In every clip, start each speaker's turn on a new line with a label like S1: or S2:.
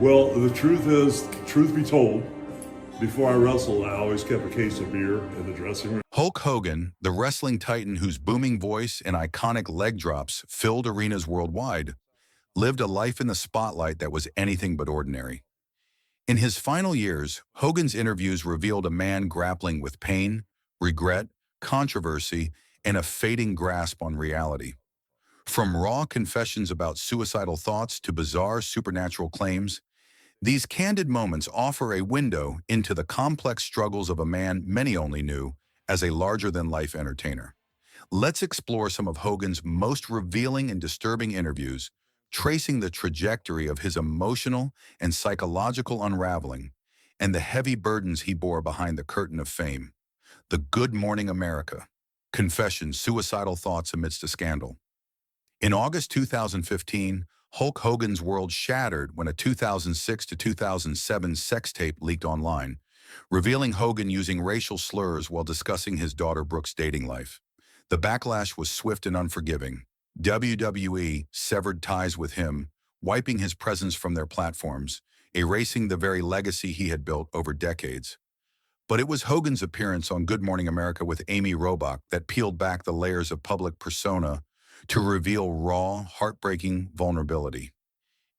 S1: Well, the truth is, truth be told, before I wrestled, I always kept a case of beer in the dressing room.
S2: Hulk Hogan, the wrestling titan whose booming voice and iconic leg drops filled arenas worldwide, lived a life in the spotlight that was anything but ordinary. In his final years, Hogan's interviews revealed a man grappling with pain, regret, controversy, and a fading grasp on reality. From raw confessions about suicidal thoughts to bizarre supernatural claims, these candid moments offer a window into the complex struggles of a man many only knew as a larger-than-life entertainer. Let's explore some of Hogan's most revealing and disturbing interviews, tracing the trajectory of his emotional and psychological unraveling and the heavy burdens he bore behind the curtain of fame. The Good Morning America. Confessions, suicidal thoughts amidst a scandal. In August 2015, Hulk Hogan's world shattered when a 2006 to 2007 sex tape leaked online, revealing Hogan using racial slurs while discussing his daughter Brooke's dating life. The backlash was swift and unforgiving. WWE severed ties with him, wiping his presence from their platforms, erasing the very legacy he had built over decades. But it was Hogan's appearance on Good Morning America with Amy Robach that peeled back the layers of public persona to reveal raw, heartbreaking vulnerability.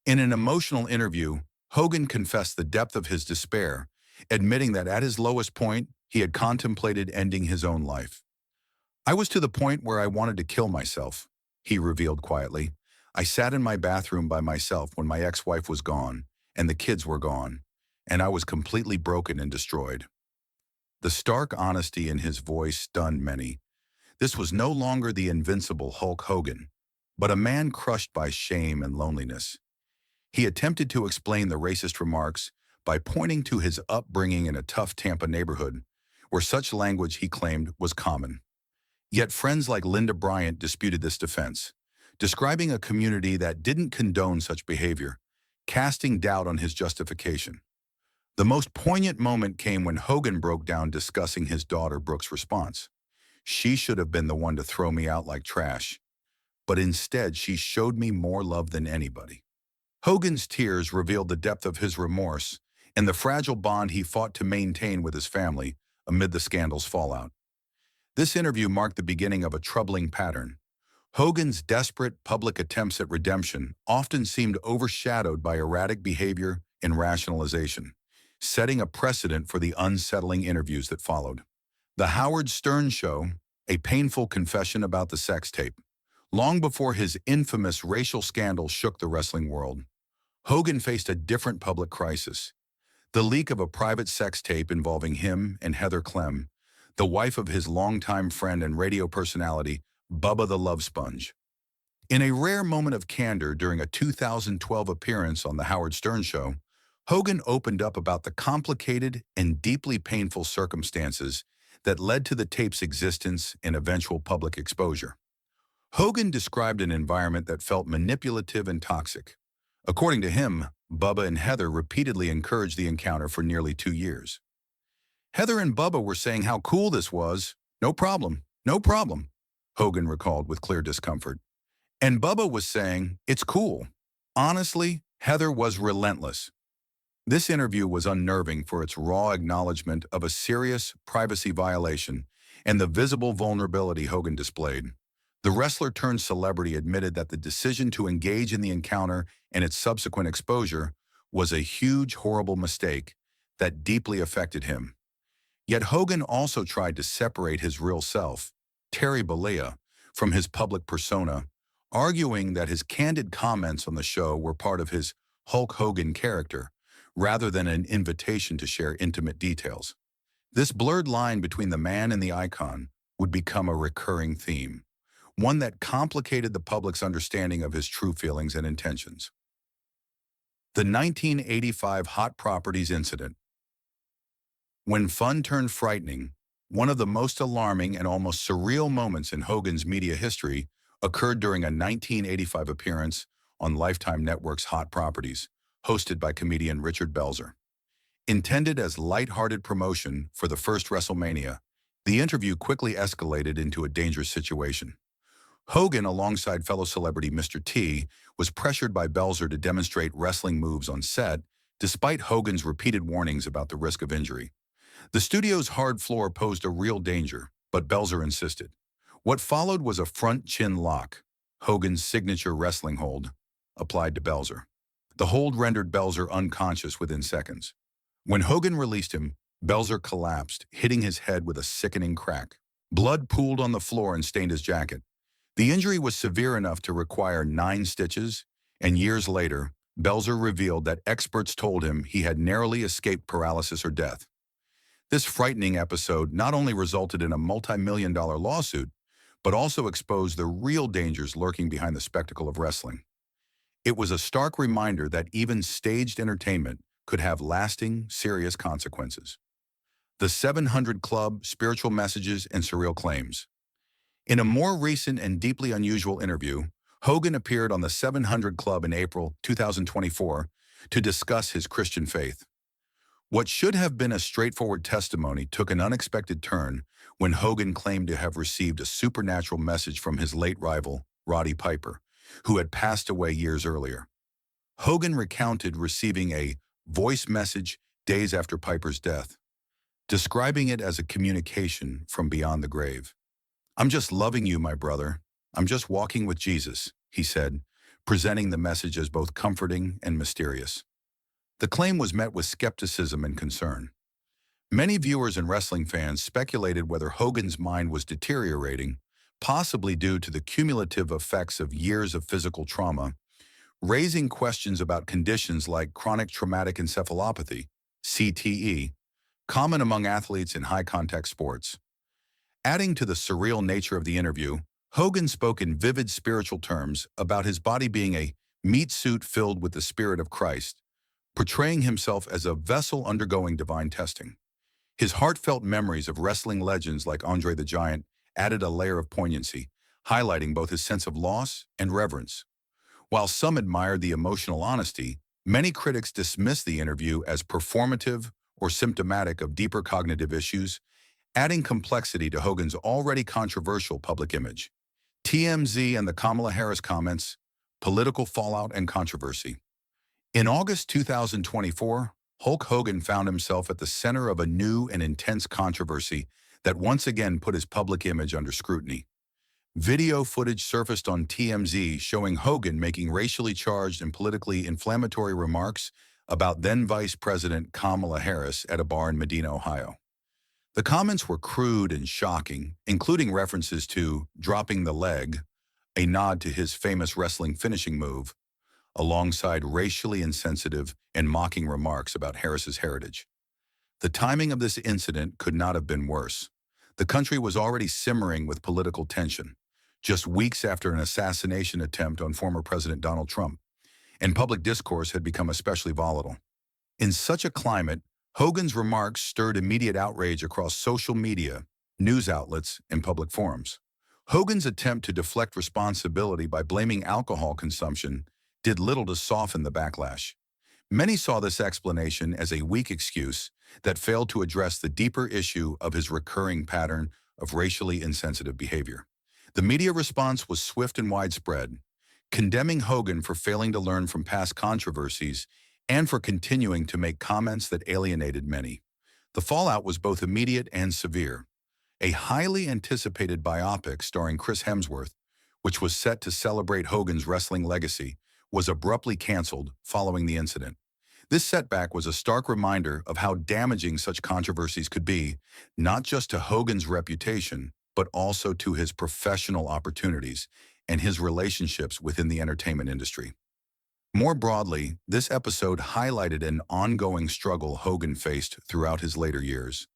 S2: In an emotional interview, Hogan confessed the depth of his despair, admitting that at his lowest point, he had contemplated ending his own life. "I was to the point where I wanted to kill myself," he revealed quietly. "I sat in my bathroom by myself when my ex-wife was gone and the kids were gone, and I was completely broken and destroyed." The stark honesty in his voice stunned many. This was no longer the invincible Hulk Hogan, but a man crushed by shame and loneliness. He attempted to explain the racist remarks by pointing to his upbringing in a tough Tampa neighborhood, where such language, he claimed, was common. Yet friends like Linda Bryant disputed this defense, describing a community that didn't condone such behavior, casting doubt on his justification. The most poignant moment came when Hogan broke down discussing his daughter Brooke's response. "She should have been the one to throw me out like trash, but instead she showed me more love than anybody." Hogan's tears revealed the depth of his remorse and the fragile bond he fought to maintain with his family amid the scandal's fallout. This interview marked the beginning of a troubling pattern. Hogan's desperate public attempts at redemption often seemed overshadowed by erratic behavior and rationalization, setting a precedent for the unsettling interviews that followed. The Howard Stern Show, a painful confession about the sex tape. Long before his infamous racial scandal shook the wrestling world, Hogan faced a different public crisis. The leak of a private sex tape involving him and Heather Clem, the wife of his longtime friend and radio personality, Bubba the Love Sponge. In a rare moment of candor during a 2012 appearance on The Howard Stern Show, Hogan opened up about the complicated and deeply painful circumstances that led to the tape's existence and eventual public exposure. Hogan described an environment that felt manipulative and toxic. According to him, Bubba and Heather repeatedly encouraged the encounter for nearly 2 years. "Heather and Bubba were saying how cool this was. No problem, no problem," Hogan recalled with clear discomfort. And Bubba was saying, "It's cool." Honestly, Heather was relentless. This interview was unnerving for its raw acknowledgement of a serious privacy violation and the visible vulnerability Hogan displayed. The wrestler-turned-celebrity admitted that the decision to engage in the encounter and its subsequent exposure was a huge, horrible mistake that deeply affected him. Yet Hogan also tried to separate his real self, Terry Bollea, from his public persona, arguing that his candid comments on the show were part of his Hulk Hogan character, rather than an invitation to share intimate details. This blurred line between the man and the icon would become a recurring theme, one that complicated the public's understanding of his true feelings and intentions. The 1985 Hot Properties Incident. When fun turned frightening, one of the most alarming and almost surreal moments in Hogan's media history occurred during a 1985 appearance on Lifetime Network's Hot Properties, hosted by comedian Richard Belzer. Intended as light-hearted promotion for the first WrestleMania, the interview quickly escalated into a dangerous situation. Hogan, alongside fellow celebrity Mr. T, was pressured by Belzer to demonstrate wrestling moves on set, despite Hogan's repeated warnings about the risk of injury. The studio's hard floor posed a real danger, but Belzer insisted. What followed was a front chin lock, Hogan's signature wrestling hold, applied to Belzer. The hold rendered Belzer unconscious within seconds. When Hogan released him, Belzer collapsed, hitting his head with a sickening crack. Blood pooled on the floor and stained his jacket. The injury was severe enough to require 9 stitches, and years later, Belzer revealed that experts told him he had narrowly escaped paralysis or death. This frightening episode not only resulted in a multi-million-dollar lawsuit, but also exposed the real dangers lurking behind the spectacle of wrestling. It was a stark reminder that even staged entertainment could have lasting, serious consequences. The 700 Club, spiritual messages, and surreal claims. In a more recent and deeply unusual interview, Hogan appeared on the 700 Club in April 2024 to discuss his Christian faith. What should have been a straightforward testimony took an unexpected turn when Hogan claimed to have received a supernatural message from his late rival, Roddy Piper, who had passed away years earlier. Hogan recounted receiving a voice message days after Piper's death, describing it as a communication from beyond the grave. "I'm just loving you, my brother. I'm just walking with Jesus," he said, presenting the message as both comforting and mysterious. The claim was met with skepticism and concern. Many viewers and wrestling fans speculated whether Hogan's mind was deteriorating, possibly due to the cumulative effects of years of physical trauma, raising questions about conditions like chronic traumatic encephalopathy, CTE, common among athletes in high-contact sports. Adding to the surreal nature of the interview, Hogan spoke in vivid spiritual terms about his body being a meat suit filled with the Spirit of Christ, portraying himself as a vessel undergoing divine testing. His heartfelt memories of wrestling legends like Andre the Giant added a layer of poignancy, highlighting both his sense of loss and reverence. While some admired the emotional honesty, many critics dismissed the interview as performative or symptomatic of deeper cognitive issues, adding complexity to Hogan's already controversial public image. TMZ and the Kamala Harris comments, political fallout and controversy. In August 2024, Hulk Hogan found himself at the center of a new and intense controversy that once again put his public image under scrutiny. Video footage surfaced on TMZ showing Hogan making racially charged and politically inflammatory remarks about then Vice President Kamala Harris at a bar in Medina, Ohio. The comments were crude and shocking, including references to dropping the leg, a nod to his famous wrestling finishing move, alongside racially insensitive and mocking remarks about Harris's heritage. The timing of this incident could not have been worse. The country was already simmering with political tension, just weeks after an assassination attempt on former President Donald Trump, and public discourse had become especially volatile. In such a climate, Hogan's remarks stirred immediate outrage across social media, news outlets, and public forums. Hogan's attempt to deflect responsibility by blaming alcohol consumption did little to soften the backlash. Many saw this explanation as a weak excuse that failed to address the deeper issue of his recurring pattern of racially insensitive behavior. The media response was swift and widespread, condemning Hogan for failing to learn from past controversies and for continuing to make comments that alienated many. The fallout was both immediate and severe. A highly anticipated biopic starring Chris Hemsworth, which was set to celebrate Hogan's wrestling legacy, was abruptly canceled following the incident. This setback was a stark reminder of how damaging such controversies could be, not just to Hogan's reputation, but also to his professional opportunities and his relationships within the entertainment industry. More broadly, this episode highlighted an ongoing struggle Hogan faced throughout his later years.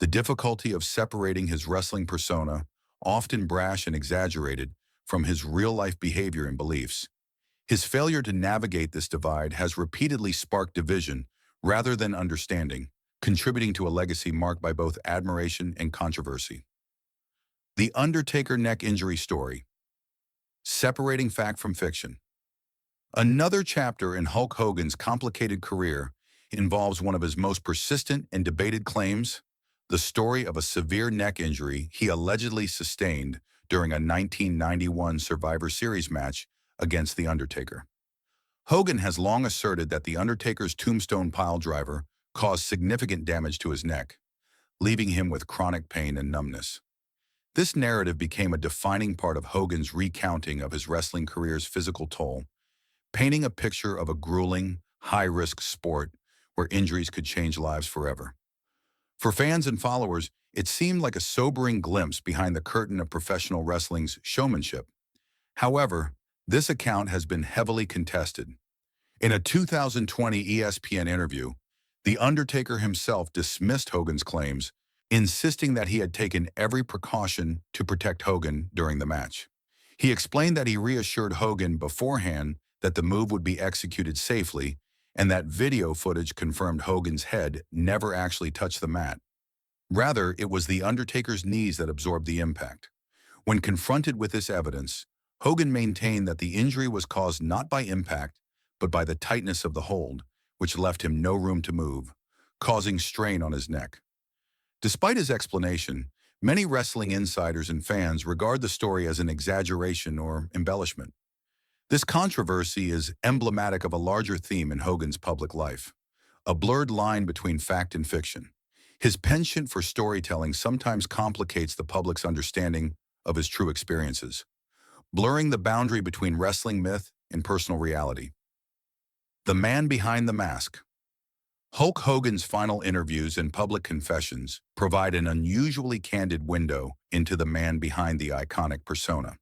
S2: The difficulty of separating his wrestling persona, often brash and exaggerated, from his real-life behavior and beliefs. His failure to navigate this divide has repeatedly sparked division rather than understanding, contributing to a legacy marked by both admiration and controversy. The Undertaker neck injury story. Separating fact from fiction. Another chapter in Hulk Hogan's complicated career involves one of his most persistent and debated claims, the story of a severe neck injury he allegedly sustained during a 1991 Survivor Series match against The Undertaker. Hogan has long asserted that The Undertaker's tombstone piledriver caused significant damage to his neck, leaving him with chronic pain and numbness. This narrative became a defining part of Hogan's recounting of his wrestling career's physical toll, painting a picture of a grueling, high-risk sport where injuries could change lives forever. For fans and followers, it seemed like a sobering glimpse behind the curtain of professional wrestling's showmanship. However, this account has been heavily contested. In a 2020 ESPN interview, The Undertaker himself dismissed Hogan's claims, insisting that he had taken every precaution to protect Hogan during the match. He explained that he reassured Hogan beforehand that the move would be executed safely and that video footage confirmed Hogan's head never actually touched the mat. Rather, it was The Undertaker's knees that absorbed the impact. When confronted with this evidence, Hogan maintained that the injury was caused not by impact, but by the tightness of the hold, which left him no room to move, causing strain on his neck. Despite his explanation, many wrestling insiders and fans regard the story as an exaggeration or embellishment. This controversy is emblematic of a larger theme in Hogan's public life, a blurred line between fact and fiction. His penchant for storytelling sometimes complicates the public's understanding of his true experiences, blurring the boundary between wrestling myth and personal reality. The man behind the mask. Hulk Hogan's final interviews and public confessions provide an unusually candid window into the man behind the iconic persona.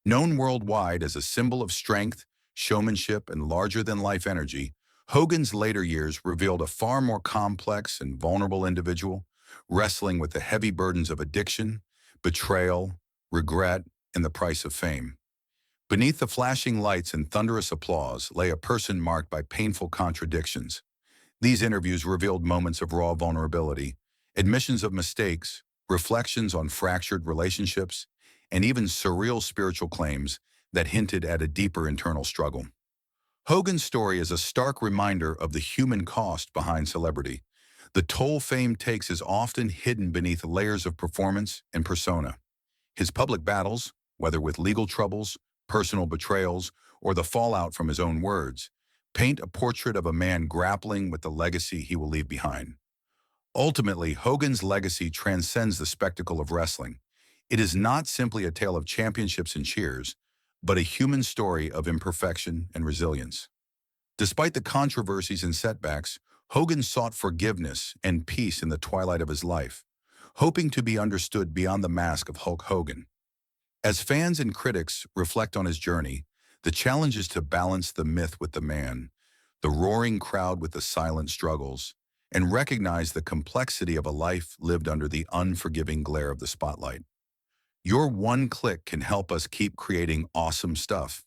S2: Known worldwide as a symbol of strength, showmanship, and larger-than-life energy, Hogan's later years revealed a far more complex and vulnerable individual, wrestling with the heavy burdens of addiction, betrayal, regret, and the price of fame. Beneath the flashing lights and thunderous applause lay a person marked by painful contradictions. These interviews revealed moments of raw vulnerability, admissions of mistakes, reflections on fractured relationships, and even surreal spiritual claims that hinted at a deeper internal struggle. Hogan's story is a stark reminder of the human cost behind celebrity. The toll fame takes is often hidden beneath layers of performance and persona. His public battles, whether with legal troubles, personal betrayals, or the fallout from his own words, paint a portrait of a man grappling with the legacy he will leave behind. Ultimately, Hogan's legacy transcends the spectacle of wrestling. It is not simply a tale of championships and cheers, but a human story of imperfection and resilience. Despite the controversies and setbacks, Hogan sought forgiveness and peace in the twilight of his life, hoping to be understood beyond the mask of Hulk Hogan. As fans and critics reflect on his journey, the challenge is to balance the myth with the man, the roaring crowd with the silent struggles, and recognize the complexity of a life lived under the unforgiving glare of the spotlight. Your one click can help us keep creating awesome stuff.